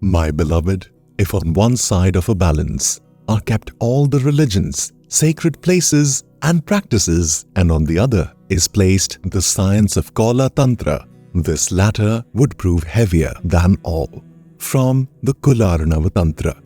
My beloved, if on one side of a balance are kept all the religions, sacred places and practices, and on the other is placed the science of Kaula Tantra, this latter would prove heavier than all. From the Kaula Tantra.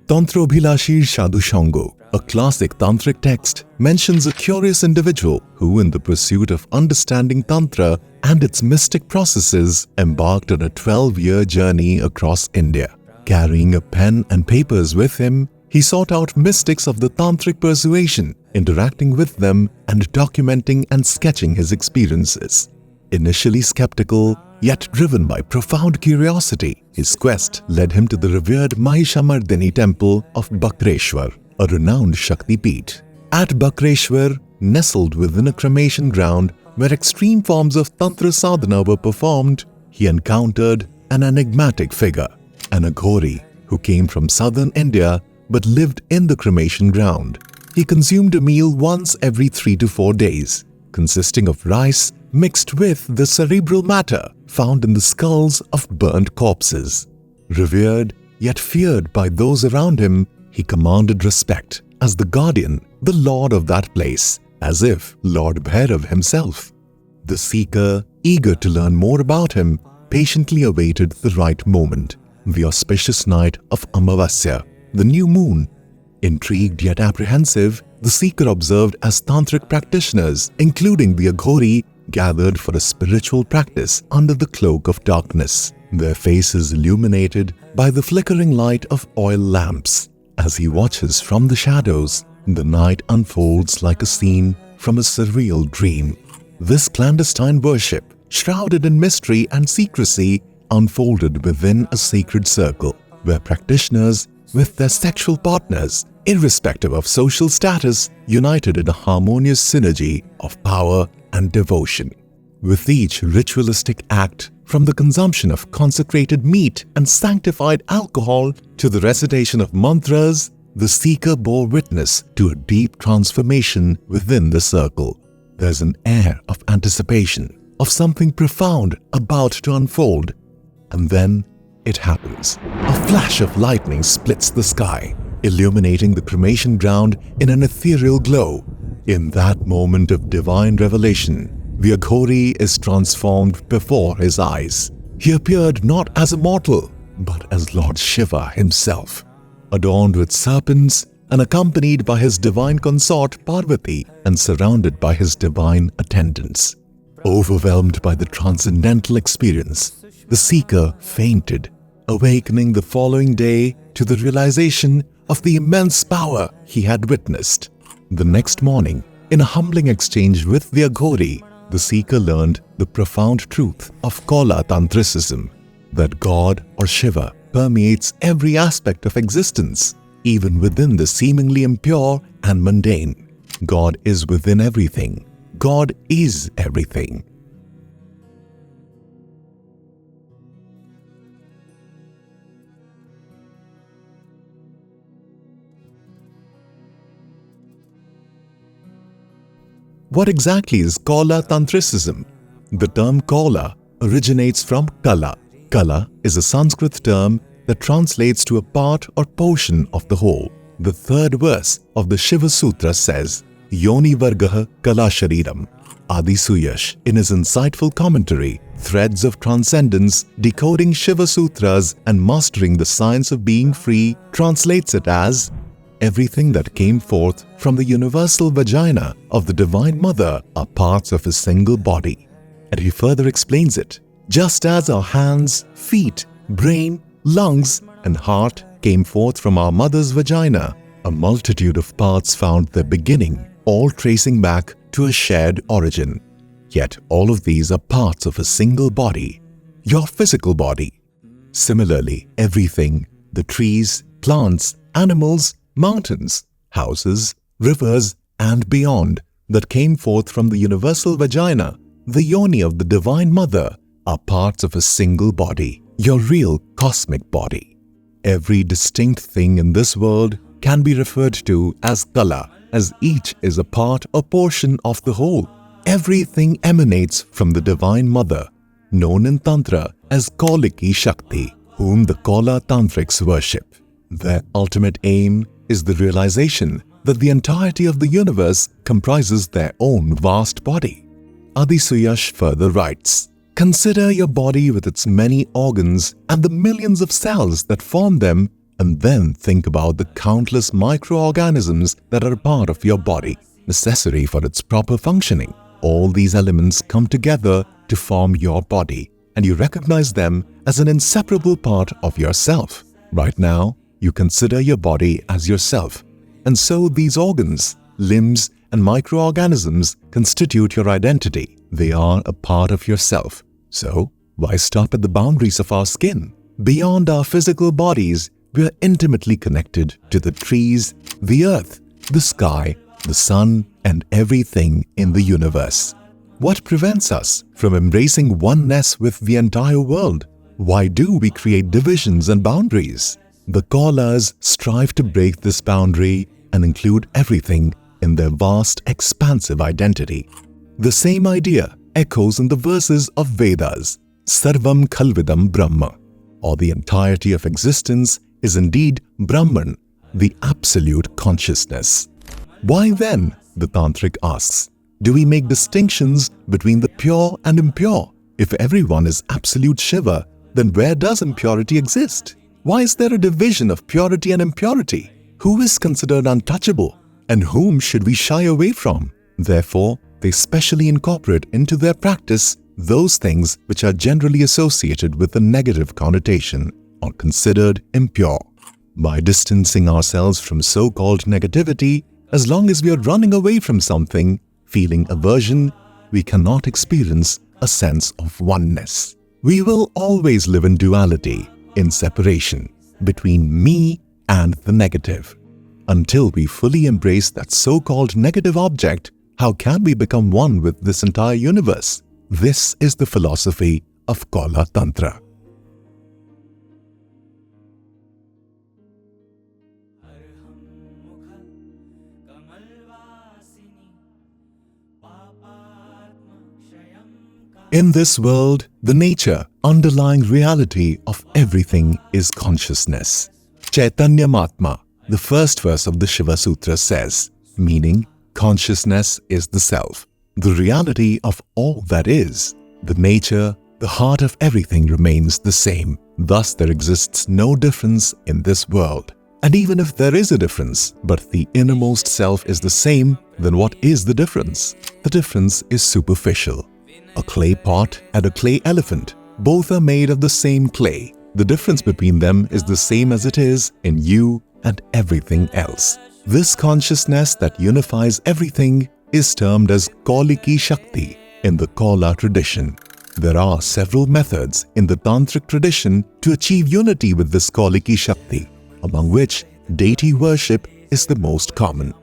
Tantrobhilashir Sadhu Shango, a classic tantric text, mentions a curious individual who, in the pursuit of understanding Tantra and its mystic processes, embarked on a 12-year journey across India. Carrying a pen and papers with him, he sought out mystics of the tantric persuasion, interacting with them and documenting and sketching his experiences. Initially skeptical, yet driven by profound curiosity, his quest led him to the revered Mahishamardini temple of Bakreshwar, a renowned Shakti Peeth. At Bakreshwar, nestled within a cremation ground where extreme forms of Tantra sadhana were performed, he encountered an enigmatic figure, an Aghori who came from southern India but lived in the cremation ground. He consumed a meal once every 3 to 4 days, consisting of rice mixed with the cerebral matter found in the skulls of burnt corpses. Revered yet feared by those around him, he commanded respect as the guardian, the lord of that place, as if Lord Bhairav himself. The seeker, eager to learn more about him, patiently awaited the right moment, the auspicious night of Amavasya, the new moon. Intrigued yet apprehensive, the seeker observed as tantric practitioners, including the Aghori, gathered for a spiritual practice under the cloak of darkness, their faces illuminated by the flickering light of oil lamps. As he watches from the shadows, the night unfolds like a scene from a surreal dream. This clandestine worship, shrouded in mystery and secrecy, unfolded within a sacred circle, where practitioners with their sexual partners, irrespective of social status, united in a harmonious synergy of power and devotion. With each ritualistic act, from the consumption of consecrated meat and sanctified alcohol to the recitation of mantras, the seeker bore witness to a deep transformation within the circle. There's an air of anticipation, of something profound about to unfold. And then it happens. A flash of lightning splits the sky, illuminating the cremation ground in an ethereal glow. In that moment of divine revelation, the Aghori is transformed before his eyes. He appeared not as a mortal, but as Lord Shiva himself, adorned with serpents and accompanied by his divine consort Parvati and surrounded by his divine attendants. Overwhelmed by the transcendental experience, the seeker fainted, awakening the following day to the realization of the immense power he had witnessed. The next morning, in a humbling exchange with the Aghori, the seeker learned the profound truth of Kaula Tantricism, that God or Shiva permeates every aspect of existence, even within the seemingly impure and mundane. God is within everything. God is everything. What exactly is Kaula Tantricism? The term Kaula originates from kalā. Kalā is a Sanskrit term that translates to a part or portion of the whole. The third verse of the Shiva Sutra says, YONIVARGAH KALāSHARIRAM. Adi Suyash, in his insightful commentary, Threads of Transcendence, Decoding Shiva Sutras and Mastering the Science of Being Free, translates it as everything that came forth from the universal vagina of the Divine Mother are parts of a single body. And he further explains it. Just as our hands, feet, brain, lungs, and heart came forth from our mother's vagina, a multitude of parts found their beginning, all tracing back to a shared origin. Yet all of these are parts of a single body, your physical body. Similarly, everything, the trees, plants, animals, mountains, houses, rivers, and beyond that came forth from the universal vagina, the yoni of the Divine Mother, are parts of a single body, your real cosmic body. Every distinct thing in this world can be referred to as kalā, as each is a part or portion of the whole. Everything emanates from the Divine Mother, known in Tantra as Kauliki Shakti, whom the Kaula Tantrics worship. Their ultimate aim is the realization that the entirety of the universe comprises their own vast body. Adi Suyash further writes, "Consider your body with its many organs and the millions of cells that form them, and then think about the countless microorganisms that are a part of your body, necessary for its proper functioning. All these elements come together to form your body, and you recognize them as an inseparable part of yourself. Right now, you consider your body as yourself, and so these organs, limbs, and microorganisms constitute your identity. They are a part of yourself. So, why stop at the boundaries of our skin? Beyond our physical bodies, we are intimately connected to the trees, the earth, the sky, the sun, and everything in the universe. What prevents us from embracing oneness with the entire world? Why do we create divisions and boundaries? The Kaulas strive to break this boundary and include everything in their vast, expansive identity. The same idea echoes in the verses of Vedas, Sarvam Khalvidam Brahma, or the entirety of existence is indeed Brahman, the absolute consciousness. Why then, the Tantric asks, do we make distinctions between the pure and impure? If everyone is absolute Shiva, then where does impurity exist? Why is there a division of purity and impurity? Who is considered untouchable, and whom should we shy away from? Therefore, they specially incorporate into their practice those things which are generally associated with a negative connotation or considered impure. By distancing ourselves from so-called negativity, as long as we are running away from something, feeling aversion, we cannot experience a sense of oneness. We will always live in duality, in separation, between me and the negative. Until we fully embrace that so-called negative object, how can we become one with this entire universe? This is the philosophy of Kaula Tantra. In this world, the nature, underlying reality of everything is consciousness. Chaitanya Mahatma, the first verse of the Shiva Sutra says, meaning consciousness is the self, the reality of all that is. The nature, the heart of everything remains the same. Thus there exists no difference in this world. And even if there is a difference, but the innermost self is the same, then what is the difference? The difference is superficial. A clay pot and a clay elephant, both are made of the same clay. The difference between them is the same as it is in you and everything else. This consciousness that unifies everything is termed as Kauliki Shakti in the Kaula tradition. There are several methods in the Tantric tradition to achieve unity with this Kauliki Shakti, among which deity worship is the most common.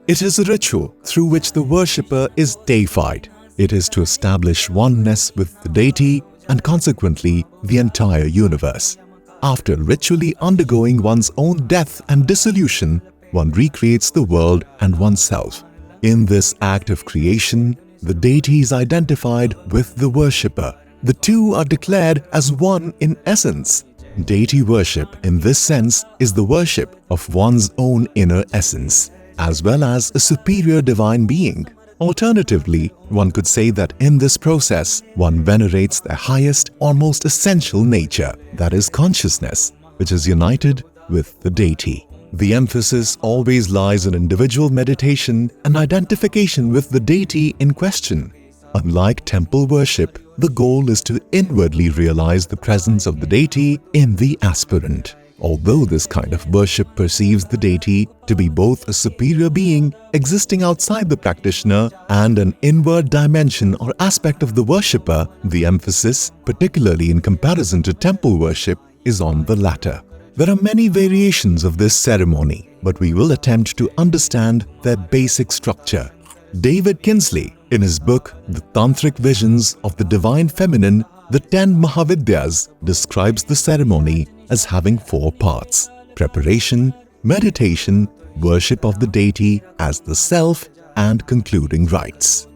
It is a ritual through which the worshipper is deified. It is to establish oneness with the deity and consequently the entire universe. After ritually undergoing one's own death and dissolution, one recreates the world and oneself. In this act of creation, the deity is identified with the worshipper. The two are declared as one in essence. Deity worship in this sense is the worship of one's own inner essence, as well as a superior divine being. Alternatively, one could say that in this process, one venerates the highest or most essential nature, that is consciousness, which is united with the deity. The emphasis always lies in individual meditation and identification with the deity in question. Unlike temple worship, the goal is to inwardly realize the presence of the deity in the aspirant. Although this kind of worship perceives the deity to be both a superior being existing outside the practitioner and an inward dimension or aspect of the worshipper, the emphasis, particularly in comparison to temple worship, is on the latter. There are many variations of this ceremony, but we will attempt to understand their basic structure. David Kinsley, in his book The Tantric Visions of the Divine Feminine, the 10 Mahavidyas, describes the ceremony as having 4 parts: preparation, meditation, worship of the deity as the self, and concluding rites.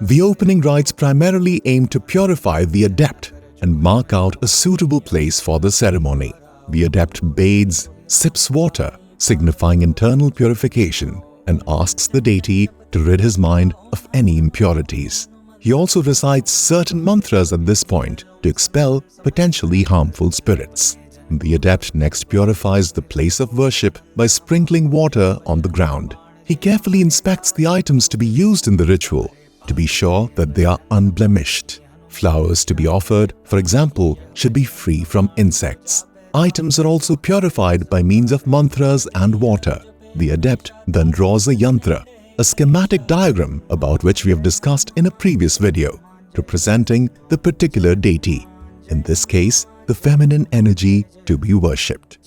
The opening rites primarily aim to purify the adept and mark out a suitable place for the ceremony. The adept bathes, sips water, signifying internal purification, and asks the deity to rid his mind of any impurities. He also recites certain mantras at this point to expel potentially harmful spirits. The adept next purifies the place of worship by sprinkling water on the ground. He carefully inspects the items to be used in the ritual to be sure that they are unblemished. Flowers to be offered, for example, should be free from insects. Items are also purified by means of mantras and water. The adept then draws a yantra, a schematic diagram about which we have discussed in a previous video, representing the particular deity, in this case, the feminine energy to be worshipped.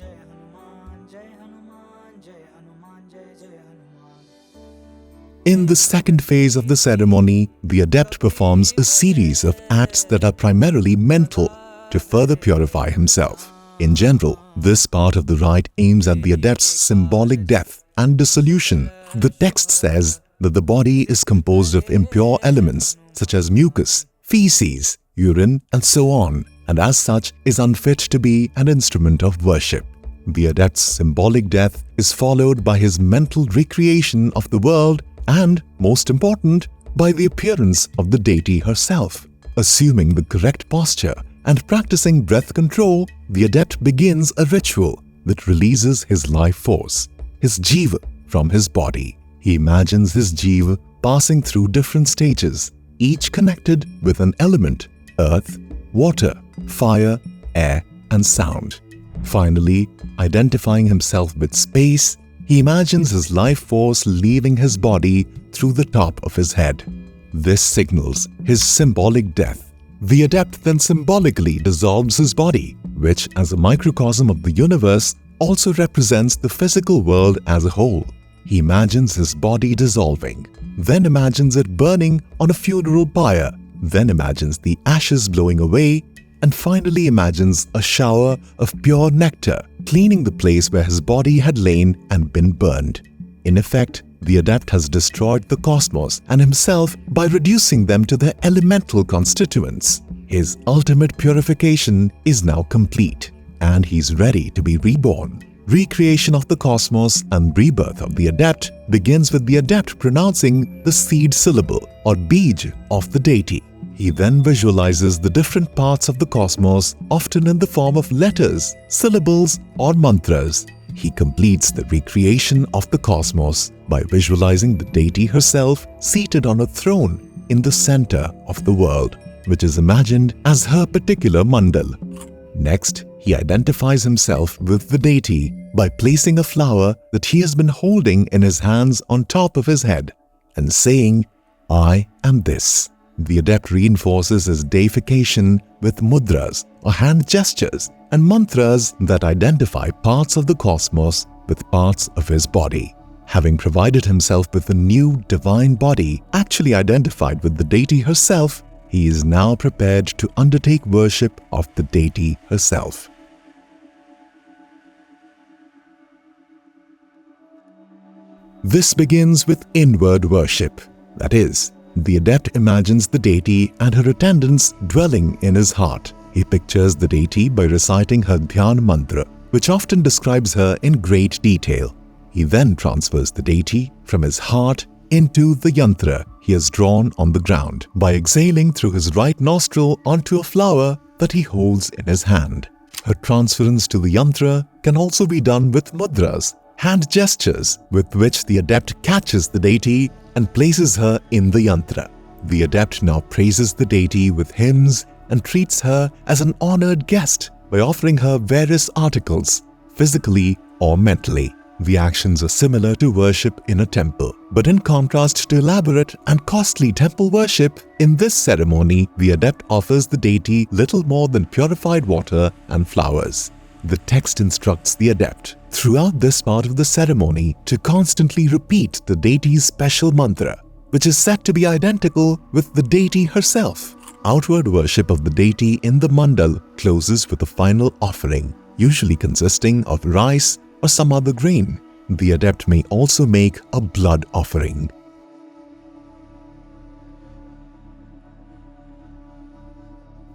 In the second phase of the ceremony, the adept performs a series of acts that are primarily mental to further purify himself. In general, this part of the rite aims at the adept's symbolic death and dissolution. The text says that the body is composed of impure elements such as mucus, feces, urine, and so on, and as such is unfit to be an instrument of worship. The adept's symbolic death is followed by his mental recreation of the world and, most important, by the appearance of the deity herself. Assuming the correct posture and practicing breath control, the adept begins a ritual that releases his life force, his jiva, from his body. He imagines his jiva passing through different stages, each connected with an element: earth, water, fire, air, and sound. Finally, identifying himself with space, he imagines his life force leaving his body through the top of his head. This signals his symbolic death. The adept then symbolically dissolves his body, which, as a microcosm of the universe, also represents the physical world as a whole. He imagines his body dissolving, then imagines it burning on a funeral pyre, then imagines the ashes blowing away, and finally imagines a shower of pure nectar cleaning the place where his body had lain and been burned. In effect, the adept has destroyed the cosmos and himself by reducing them to their elemental constituents. His ultimate purification is now complete, and he's ready to be reborn. Recreation of the cosmos and rebirth of the adept begins with the adept pronouncing the seed syllable or bij of the deity. He then visualizes the different parts of the cosmos, often in the form of letters, syllables, or mantras. He completes the recreation of the cosmos by visualizing the deity herself seated on a throne in the center of the world, which is imagined as her particular mandal. Next, he identifies himself with the deity by placing a flower that he has been holding in his hands on top of his head and saying, "I am this." The adept reinforces his deification with mudras or hand gestures and mantras that identify parts of the cosmos with parts of his body. Having provided himself with a new divine body actually identified with the deity herself, he is now prepared to undertake worship of the deity herself. This begins with inward worship, that is, the adept imagines the deity and her attendants dwelling in his heart. He pictures the deity by reciting her dhyan mantra, which often describes her in great detail. He then transfers the deity from his heart into the yantra he has drawn on the ground by exhaling through his right nostril onto a flower that he holds in his hand. Her transference to the yantra can also be done with mudras, hand gestures with which the adept catches the deity and places her in the yantra. The adept now praises the deity with hymns and treats her as an honored guest by offering her various articles, physically or mentally. The actions are similar to worship in a temple. But in contrast to elaborate and costly temple worship, in this ceremony, the adept offers the deity little more than purified water and flowers. The text instructs the adept, throughout this part of the ceremony, to constantly repeat the deity's special mantra, which is said to be identical with the deity herself. Outward worship of the deity in the mandal closes with a final offering, usually consisting of rice or some other grain. The adept may also make a blood offering.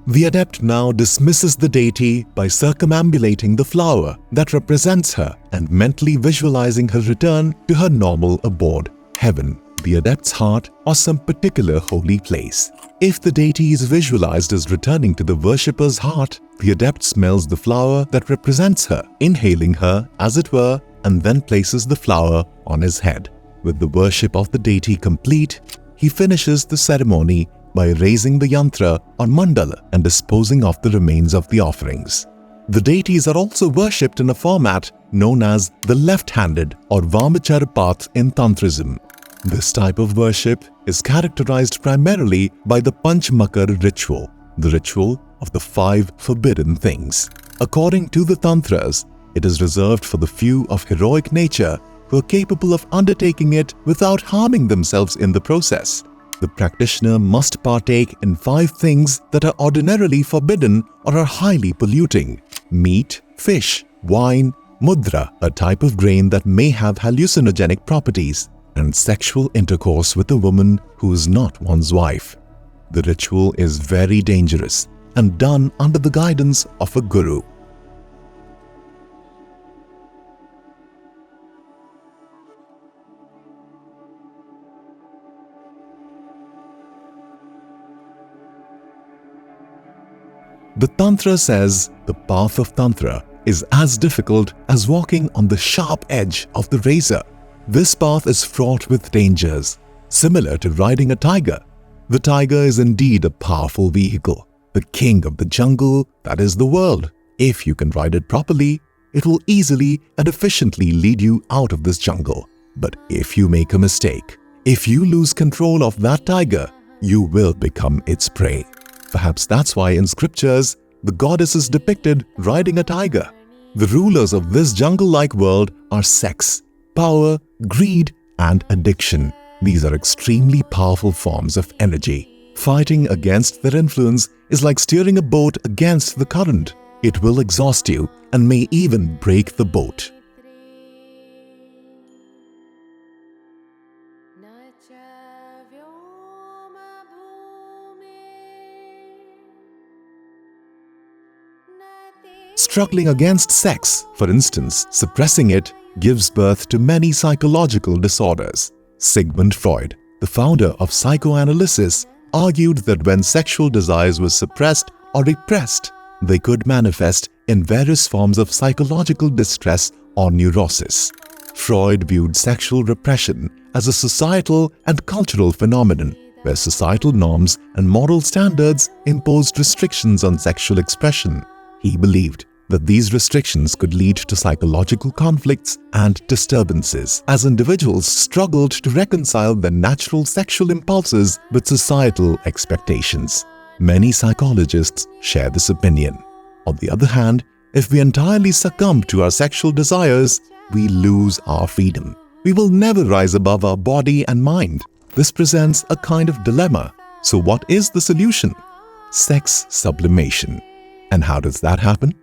The adept now dismisses the deity by circumambulating the flower that represents her and mentally visualizing her return to her normal abode, heaven, the adept's heart, or some particular holy place. If the deity is visualized as returning to the worshipper's heart, the adept smells the flower that represents her, inhaling her, as it were, and then places the flower on his head. With the worship of the deity complete, he finishes the ceremony by raising the yantra or mandala and disposing of the remains of the offerings. The deities are also worshipped in a format known as the left-handed or Vamachara path in Tantrism. This type of worship is characterized primarily by the Panchmakar ritual, the ritual of the 5 forbidden things. According to the Tantras, it is reserved for the few of heroic nature who are capable of undertaking it without harming themselves in the process. The practitioner must partake in 5 things that are ordinarily forbidden or are highly polluting: meat, fish, wine, mudra, a type of grain that may have hallucinogenic properties, and sexual intercourse with a woman who is not one's wife. The ritual is very dangerous and done under the guidance of a guru. The Tantra says the path of Tantra is as difficult as walking on the sharp edge of the razor. This path is fraught with dangers, similar to riding a tiger. The tiger is indeed a powerful vehicle, the king of the jungle, that is the world. If you can ride it properly, it will easily and efficiently lead you out of this jungle. But if you make a mistake, if you lose control of that tiger, you will become its prey. Perhaps that's why in scriptures, the goddess is depicted riding a tiger. The rulers of this jungle-like world are sex, power, greed, and addiction. These are extremely powerful forms of energy. Fighting against their influence is like steering a boat against the current. It will exhaust you and may even break the boat. Struggling against sex, for instance, suppressing it, gives birth to many psychological disorders. Sigmund Freud, the founder of psychoanalysis, argued that when sexual desires were suppressed or repressed, they could manifest in various forms of psychological distress or neurosis. Freud viewed sexual repression as a societal and cultural phenomenon, where societal norms and moral standards imposed restrictions on sexual expression. He believed that these restrictions could lead to psychological conflicts and disturbances, as individuals struggled to reconcile their natural sexual impulses with societal expectations. Many psychologists share this opinion. On the other hand, if we entirely succumb to our sexual desires, we lose our freedom. We will never rise above our body and mind. This presents a kind of dilemma. So what is the solution? Sex sublimation. And how does that happen?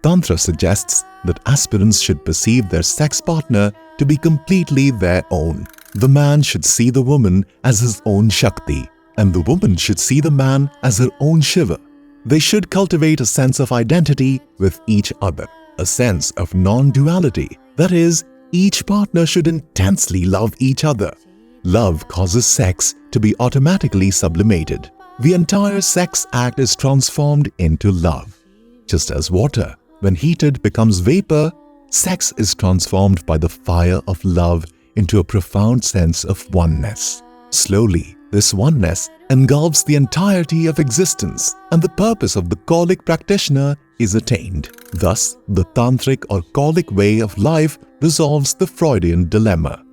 Tantra suggests that aspirants should perceive their sex partner to be completely their own. The man should see the woman as his own Shakti, and the woman should see the man as her own Shiva. They should cultivate a sense of identity with each other, a sense of non-duality. That is, each partner should intensely love each other. Love causes sex to be automatically sublimated. The entire sex act is transformed into love. Just as water, when heated, becomes vapor, sex is transformed by the fire of love into a profound sense of oneness. Slowly, this oneness engulfs the entirety of existence, and the purpose of the Kaulic practitioner is attained. Thus, the tantric or colic way of life resolves the Freudian dilemma.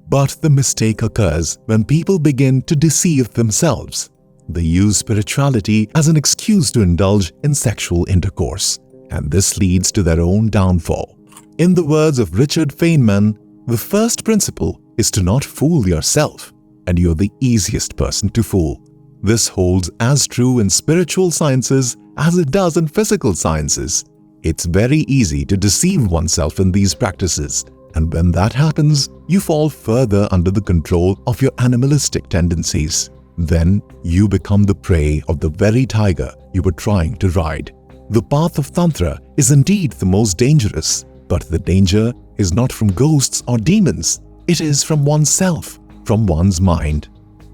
But the mistake occurs when people begin to deceive themselves. They use spirituality as an excuse to indulge in sexual intercourse, and this leads to their own downfall. In the words of Richard Feynman, the first principle is to not fool yourself, and you're the easiest person to fool. This holds as true in spiritual sciences as it does in physical sciences. It's very easy to deceive oneself in these practices, and when that happens, you fall further under the control of your animalistic tendencies. Then you become the prey of the very tiger you were trying to ride. The path of Tantra is indeed the most dangerous, but the danger is not from ghosts or demons. It is from oneself, from one's mind.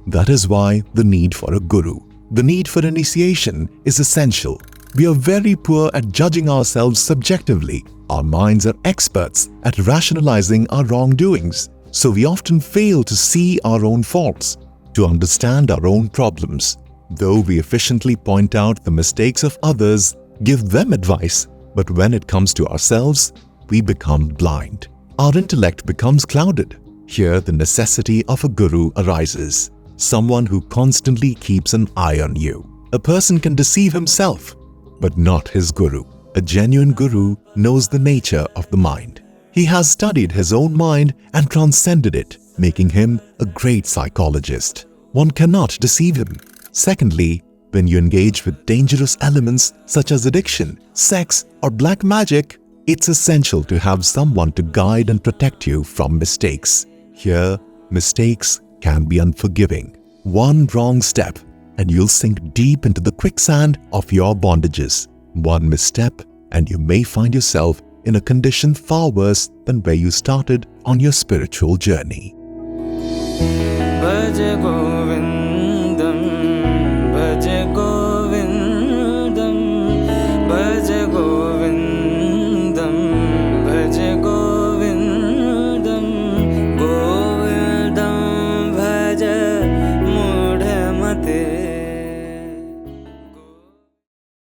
That is why the need for a guru, the need for initiation is essential. We are very poor at judging ourselves subjectively. Our minds are experts at rationalizing our wrongdoings, so we often fail to see our own faults, to understand our own problems. Though we efficiently point out the mistakes of others, give them advice, but when it comes to ourselves, we become blind. Our intellect becomes clouded. Here the necessity of a guru arises, someone who constantly keeps an eye on you. A person can deceive himself, but not his guru. A genuine guru knows the nature of the mind. He has studied his own mind and transcended it, making him a great psychologist. One cannot deceive him. Secondly, when you engage with dangerous elements such as addiction, sex, or black magic, it's essential to have someone to guide and protect you from mistakes. Here, mistakes can be unforgiving. One wrong step and you'll sink deep into the quicksand of your bondages. One misstep and you may find yourself in a condition far worse than where you started on your spiritual journey.